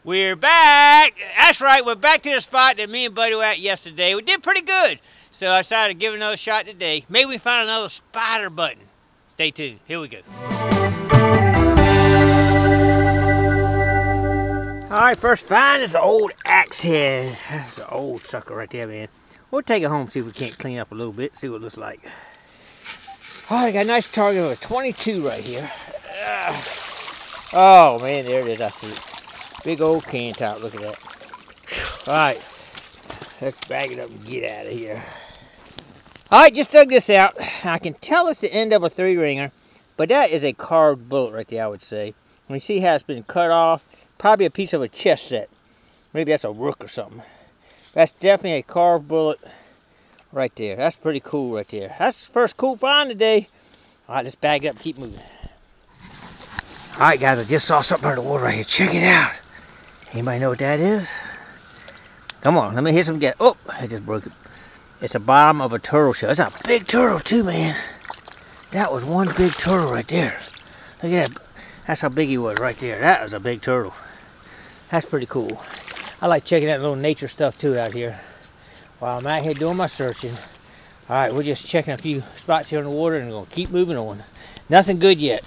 We're back. That's right, we're back to the spot that me and Buddy were at yesterday. We did pretty good, so I decided to give it another shot today. Maybe we find another spider button. Stay tuned. Here we go. All right, first find is an old axe head. That's an old sucker right there, man. We'll take it home, see if we can't clean up a little bit, see what it looks like. All right, got a nice target of a 22 right here. Oh, man, there it is. I see it. Big old can top. Look at that. All right, let's bag it up and get out of here. All right, just dug this out. I can tell it's the end of a 3-ringer, but that is a carved bullet right there, I would say. When you see how it's been cut off, probably a piece of a chess set. Maybe that's a rook or something. That's definitely a carved bullet right there. That's pretty cool right there. That's the first cool find today. All right, let's bag it up and keep moving. All right, guys, I just saw something under the water right here. Check it out. Anybody know what that is? Come on, let me hit some gas. Oh, I just broke it. It's the bottom of a turtle shell. It's a big turtle too, man. That was one big turtle right there. Look at that. That's how big he was right there. That was a big turtle. That's pretty cool. I like checking out little nature stuff too out here while I'm out here doing my searching. All right, we're just checking a few spots here in the water and we're gonna keep moving on. Nothing good yet.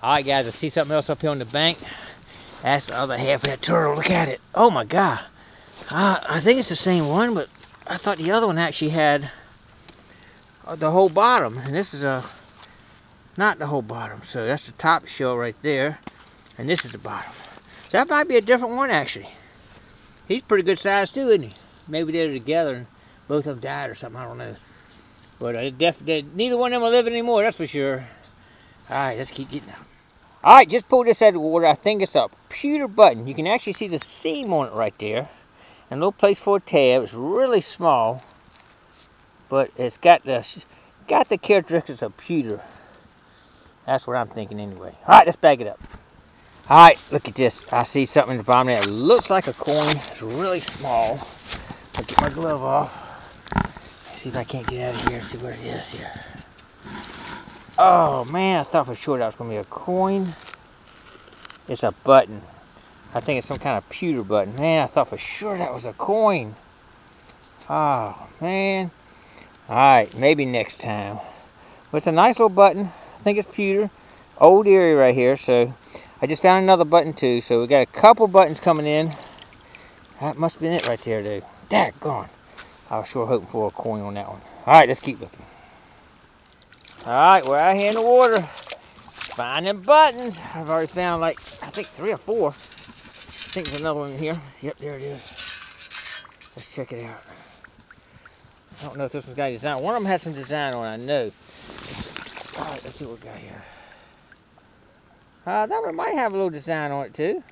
All right, guys, I see something else up here on the bank. That's the other half of that turtle. Look at it. Oh my God. I think it's the same one, but I thought the other one actually had the whole bottom, and this is not the whole bottom. So that's the top shell right there, and this is the bottom. So that might be a different one actually. He's pretty good size too, isn't he? Maybe they're together and both of them died or something. I don't know. But neither one of them are living anymore. That's for sure. All right, let's keep getting out. All right, just pulled this out of the water. I think it's a pewter button. You can actually see the seam on it right there. And a little place for a tab. It's really small, but it's got the characteristics of pewter. That's what I'm thinking anyway. All right, let's bag it up. All right, look at this. I see something in the bottom there. It looks like a coin. It's really small. I'll get my glove off. See if I can't get out of here. See what it is here. Oh man, I thought for sure that was going to be a coin. It's a button. I think it's some kind of pewter button. Man, I thought for sure that was a coin. Oh man. Alright, maybe next time. But it's a nice little button. I think it's pewter. Old area right here. So I just found another button too. So we got a couple buttons coming in. That must have been it right there, dude. Daggone. I was sure hoping for a coin on that one. Alright, let's keep looking. Alright, we're out here in the water. Finding buttons. I've already found like, I think 3 or 4. I think there's another one in here. Yep, there it is. Let's check it out. I don't know if this one's got a design. One of them has some design on it, I know. Alright, let's see what we got here. That one might have a little design on it too.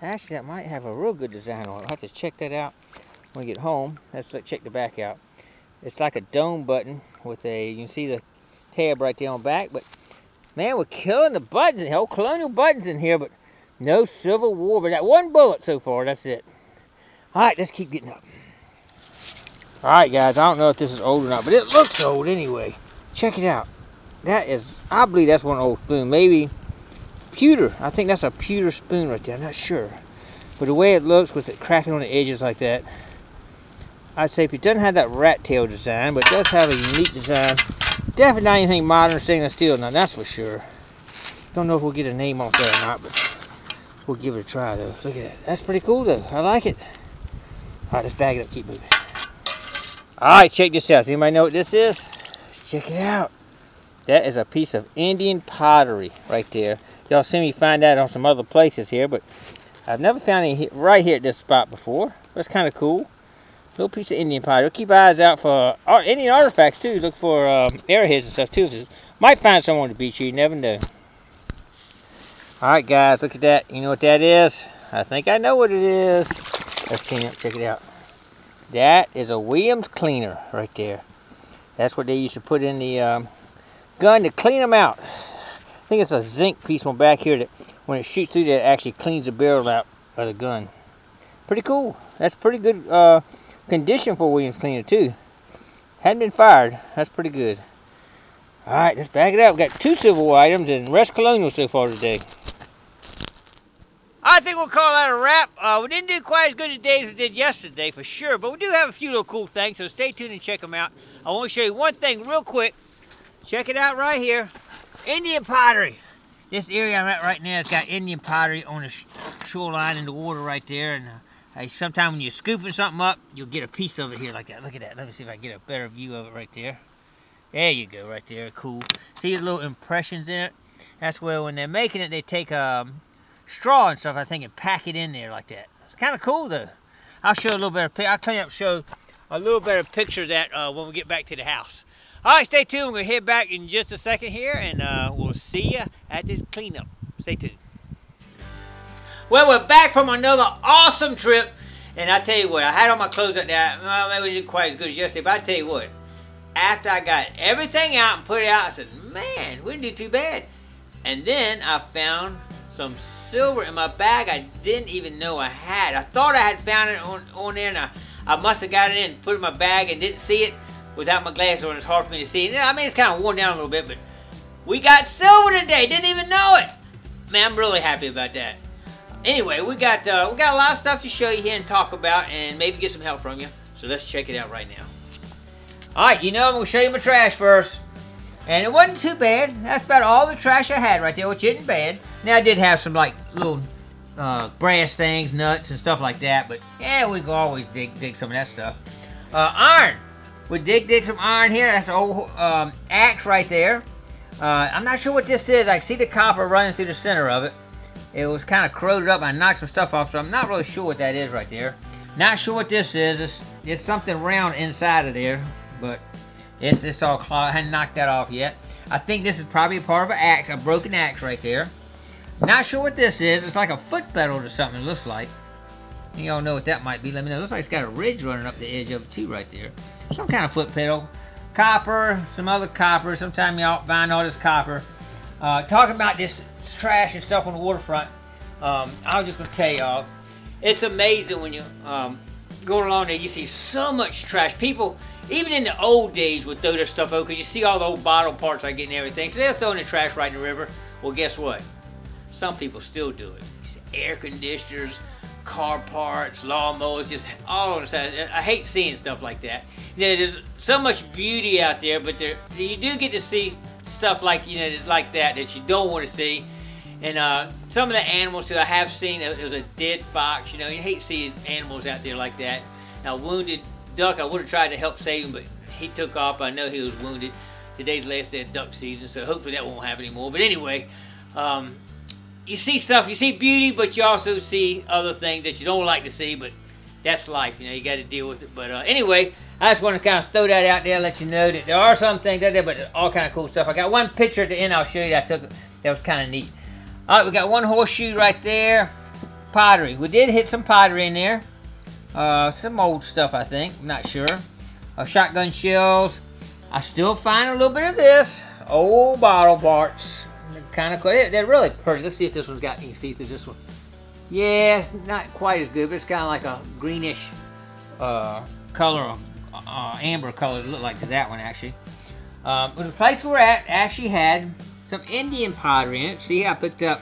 Actually, that might have a real good design on it. I'll have to check that out when we get home. Let's check the back out. It's like a dome button with you can see the tab right there on the back. But man, we're killing the buttons, the whole colonial buttons in here, but no Civil War. But that one bullet so far, that's it. All right, let's keep getting up. All right, guys, I don't know if this is old or not, but it looks old anyway. Check it out. That is, I believe that's one old spoon. Maybe pewter. I think that's a pewter spoon right there. I'm not sure. But the way it looks with it cracking on the edges like that, I'd say if it doesn't have that rat tail design, but it does have a unique design. Definitely not anything modern or stainless steel, now that's for sure. Don't know if we'll get a name off there or not, but we'll give it a try though. Look at that. That's pretty cool though. I like it. Alright, let's bag it up, keep moving. Alright, check this out. Does anybody know what this is? Check it out. That is a piece of Indian pottery right there. Y'all see me find that on some other places here, but I've never found any right here at this spot before. That's kind of cool. Little piece of Indian pottery. We'll keep eyes out for Indian artifacts too. Look for arrowheads and stuff too. Might find some on the beach here. You never know. Alright guys, look at that. You know what that is? I think I know what it is. Let's clean up. Check it out. That is a Williams cleaner right there. That's what they used to put in the gun to clean them out. I think it's a zinc piece on back here that when it shoots through that, it actually cleans the barrel out of the gun. Pretty cool. That's pretty good condition for a Williams cleaner too. Hadn't been fired. That's pretty good. Alright, let's bag it up. We got 2 Civil War items and rest colonial so far today. I think we'll call that a wrap. We didn't do quite as good today as we did yesterday, for sure, but we do have a few little cool things, so stay tuned and check them out. I want to show you one thing real quick. Check it out right here. Indian pottery. This area I'm at right now has got Indian pottery on the shoreline in the water right there, and sometimes when you're scooping something up, you'll get a piece of it here like that. Look at that. Let me see if I can get a better view of it right there. There you go, right there. Cool. See the little impressions in it? That's where when they're making it, they take straw and stuff, I think, and pack it in there like that. It's kind of cool, though. I'll show a little better. I'll clean up, show a little better picture of that when we get back to the house. All right, stay tuned. We're going to head back in just a second here, and we'll see you at the cleanup. Stay tuned. Well, we're back from another awesome trip, and I tell you what, I had all my clothes up there. Well, maybe we didn't quite as good as yesterday, but I tell you what, after I got everything out and put it out, I said, man, we didn't do too bad. And then I found some silver in my bag I didn't even know I had. I thought I had found it on there, and I must have got it in, put it in my bag, and didn't see it without my glasses on. It's hard for me to see it. I mean, it's kind of worn down a little bit, but we got silver today. Didn't even know it. Man, I'm really happy about that. Anyway, we got a lot of stuff to show you here and talk about, and maybe get some help from you. So let's check it out right now. All right, I'm going to show you my trash first. And it wasn't too bad. That's about all the trash I had right there, which isn't bad. Now, I did have some, like, little brass things, nuts, and stuff like that. But, yeah, we can always dig some of that stuff. Iron. We dig some iron here. That's an old axe right there. I'm not sure what this is. I can see the copper running through the center of it. It was kind of corroded up. I knocked some stuff off, so I'm not really sure what that is right there. Not sure what this is. It's something round inside of there, but it's all clogged. I hadn't knocked that off yet. I think this is probably a part of an axe, a broken axe right there. Not sure what this is. It's like a foot pedal or something, it looks like. You all know what that might be. Let me know. It looks like it's got a ridge running up the edge of it too right there. Some kind of foot pedal. Copper, some other copper. Sometimes y'all find all this copper. Talking about this trash and stuff on the waterfront, I was just going to tell y'all, it's amazing when you going along there, you see so much trash. People, even in the old days, would throw their stuff out because you see all the old bottle parts I get and everything. So they're throwing the trash right in the river. Well, guess what? Some people still do it. Air conditioners, car parts, lawnmowers, just all on the side. I hate seeing stuff like that. You know, there's so much beauty out there, but you do get to see stuff like, you know, like that you don't want to see. And some of the animals that I have seen, there's a dead fox. You know, you hate seeing animals out there like that. Now, wounded duck, I would have tried to help save him, but he took off. I know he was wounded. Today's the last day of duck season, so hopefully that won't happen anymore. But anyway, you see stuff, you see beauty, but you also see other things that you don't like to see, but that's life, you know, you got to deal with it. But anyway, I just want to kind of throw that out there, let you know that there are some things out there, but all kind of cool stuff. I got one picture at the end I'll show you that I took that was kind of neat. All right, we got one horseshoe right there. Pottery. We did hit some pottery in there. Some old stuff, I think. I'm not sure. Shotgun shells. I still find a little bit of this. Old bottle parts. Kind of cool. They're really pretty. Let's see if this one's got, you can see through this one. Yeah, it's not quite as good, but it's kind of like a greenish color, amber color, it looked like to that one actually. But the place we're at actually had some Indian pottery in it. See, I picked up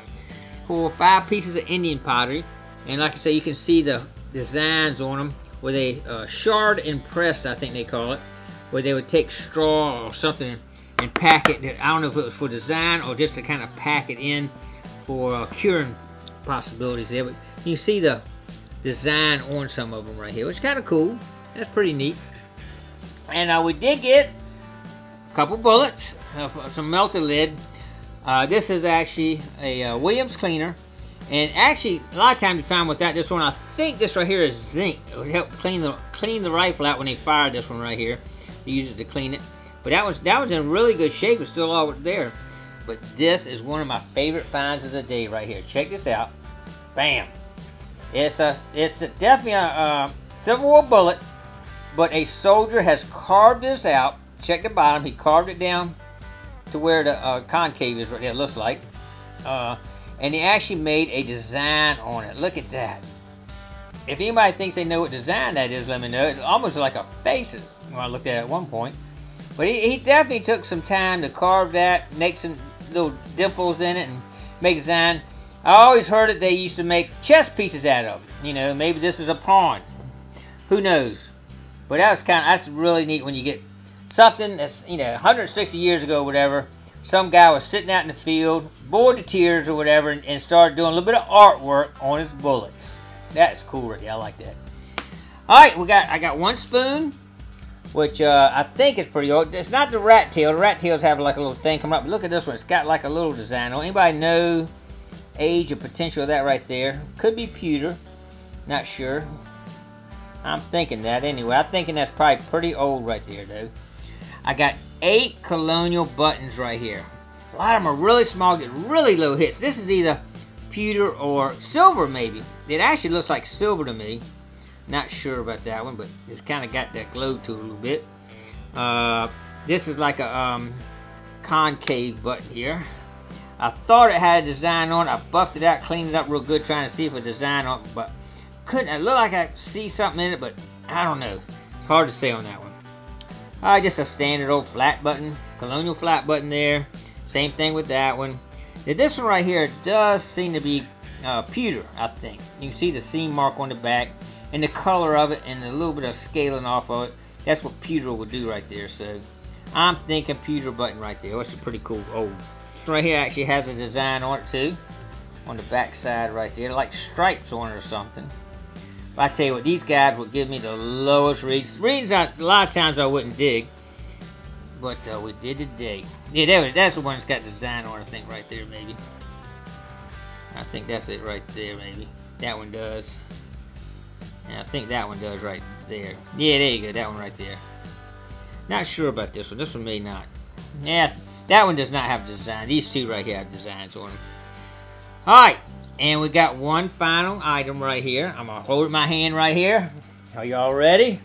4 or 5 pieces of Indian pottery, and like I say, you can see the designs on them where they shard and pressed, I think they call it, where they would take straw or something and pack it. I don't know if it was for design or just to kind of pack it in for curing possibilities there, but you see the design on some of them right here, which is kind of cool. That's pretty neat. And we did get a couple bullets, some melted lead. This is actually a Williams cleaner, and actually a lot of times you find without this one, I think this right here is zinc. It would help clean the rifle out when they fired this one right here. They use it to clean it, but that was in really good shape. It's still all there. But this is one of my favorite finds of the day right here. Check this out. Bam! It's definitely a Civil War bullet, but a soldier has carved this out. Check the bottom. He carved it down to where the concave is right there, it looks like. And he actually made a design on it. Look at that. If anybody thinks they know what design that is, let me know. It's almost like a face when I looked at it at one point. But he definitely took some time to carve that, make some little dimples in it, and make a design. I always heard that they used to make chess pieces out of them. You know, maybe this is a pawn. Who knows? But that's really neat when you get something that's, you know, 160 years ago or whatever. Some guy was sitting out in the field, bored to tears or whatever, and started doing a little bit of artwork on his bullets. That's cool, right? Yeah, I like that. All right, I got one spoon, which I think is pretty old. It's not the rat tail. The rat tails have like a little thing coming up. But look at this one. It's got like a little design on it. Anybody know age or potential of that right there? Could be pewter. Not sure. I'm thinking that anyway. I'm thinking that's probably pretty old right there, though. I got 8 colonial buttons right here. A lot of them are really small, get really low hits. This is either pewter or silver, maybe. It actually looks like silver to me. Not sure about that one, but it's kind of got that glow to it a little bit. This is like a concave button here. I thought it had a design on it. I buffed it out, cleaned it up real good, trying to see if a design on it, but couldn't. It looked like I see something in it, but I don't know. It's hard to say on that one. Just a standard old flat button, colonial flat button there. Same thing with that one. Now, this one right here does seem to be pewter, I think. You can see the seam mark on the back and the color of it and a little bit of scaling off of it. That's what pewter would do right there. So I'm thinking pewter button right there. That's a pretty cool old. This one right here actually has a design on it too. On the back side right there, like stripes on it or something. But I tell you what, these guys would give me the lowest reads. Reads a lot of times I wouldn't dig. But we did today. Yeah, that's the one that's got design on it, I think, right there, maybe. I think that's it right there, maybe. That one does. And I think that one does right there. Yeah, there you go, that one right there. Not sure about this one. This one may not. Yeah, that one does not have design. These two right here have designs on them. Alright, and we got one final item right here. I'm going to hold it in my hand right here. Are y'all ready?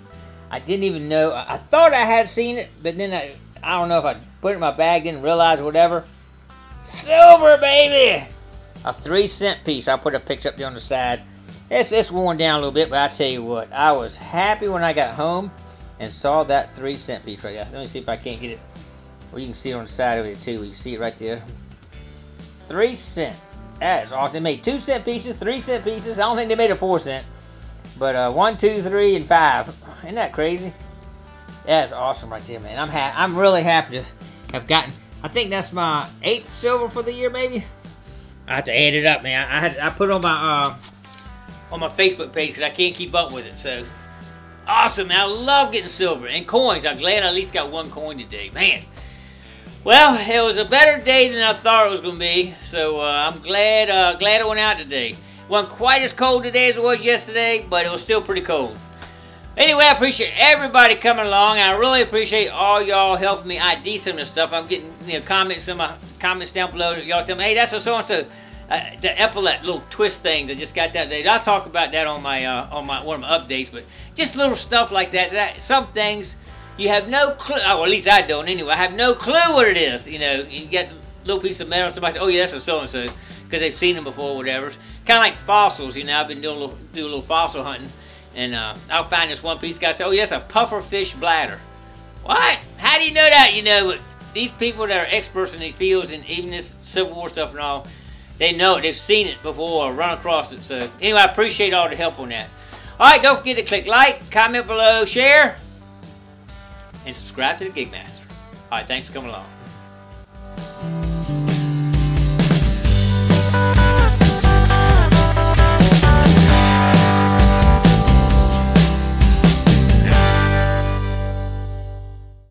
I didn't even know. I thought I had seen it, but then I don't know if I put it in my bag, didn't realize or whatever. Silver, baby! A 3-cent piece. I'll put a picture up there on the side. It's worn down a little bit, but I tell you what, I was happy when I got home and saw that 3-cent piece right there. Let me see if I can't get it. Well, you can see it on the side of it too. You can see it right there. 3 cents. That is awesome. They made 2-cent pieces, 3-cent pieces. I don't think they made a 4-cent. But 1, 2, 3, and 5. Isn't that crazy? That's awesome right there, man. I'm really happy to have gotten. I think that's my 8th silver for the year, maybe. I have to add it up, man. I put it on my Facebook page because I can't keep up with it. So awesome, man. I love getting silver and coins. I'm glad I at least got 1 coin today, man. Well, it was a better day than I thought it was going to be. So I'm glad it went out today. It wasn't quite as cold today as it was yesterday, but it was still pretty cold. Anyway, I appreciate everybody coming along. I really appreciate all y'all helping me ID some of this stuff. I'm getting comments in my comments down below. Y'all tell me, hey, that's a so-and-so. The epaulette little twist things. I just got that today. I'll talk about that on my one of my updates. But just little stuff like that. Some things you have no clue. Oh, well, at least I don't. Anyway, I have no clue what it is. You know, you get a little piece of metal. Somebody says, oh yeah, that's a so-and-so because they've seen them before, or whatever. Kind of like fossils. You know, I've been doing a little fossil hunting. And I'll find this one piece. Guy say, oh, yeah, that's a pufferfish bladder. What? How do you know that? You know, these people that are experts in these fields and even this Civil War stuff and all, they know it. They've seen it before or run across it. So, anyway, I appreciate all the help on that. All right, don't forget to click like, comment below, share, and subscribe to the Gigmaster. All right, thanks for coming along.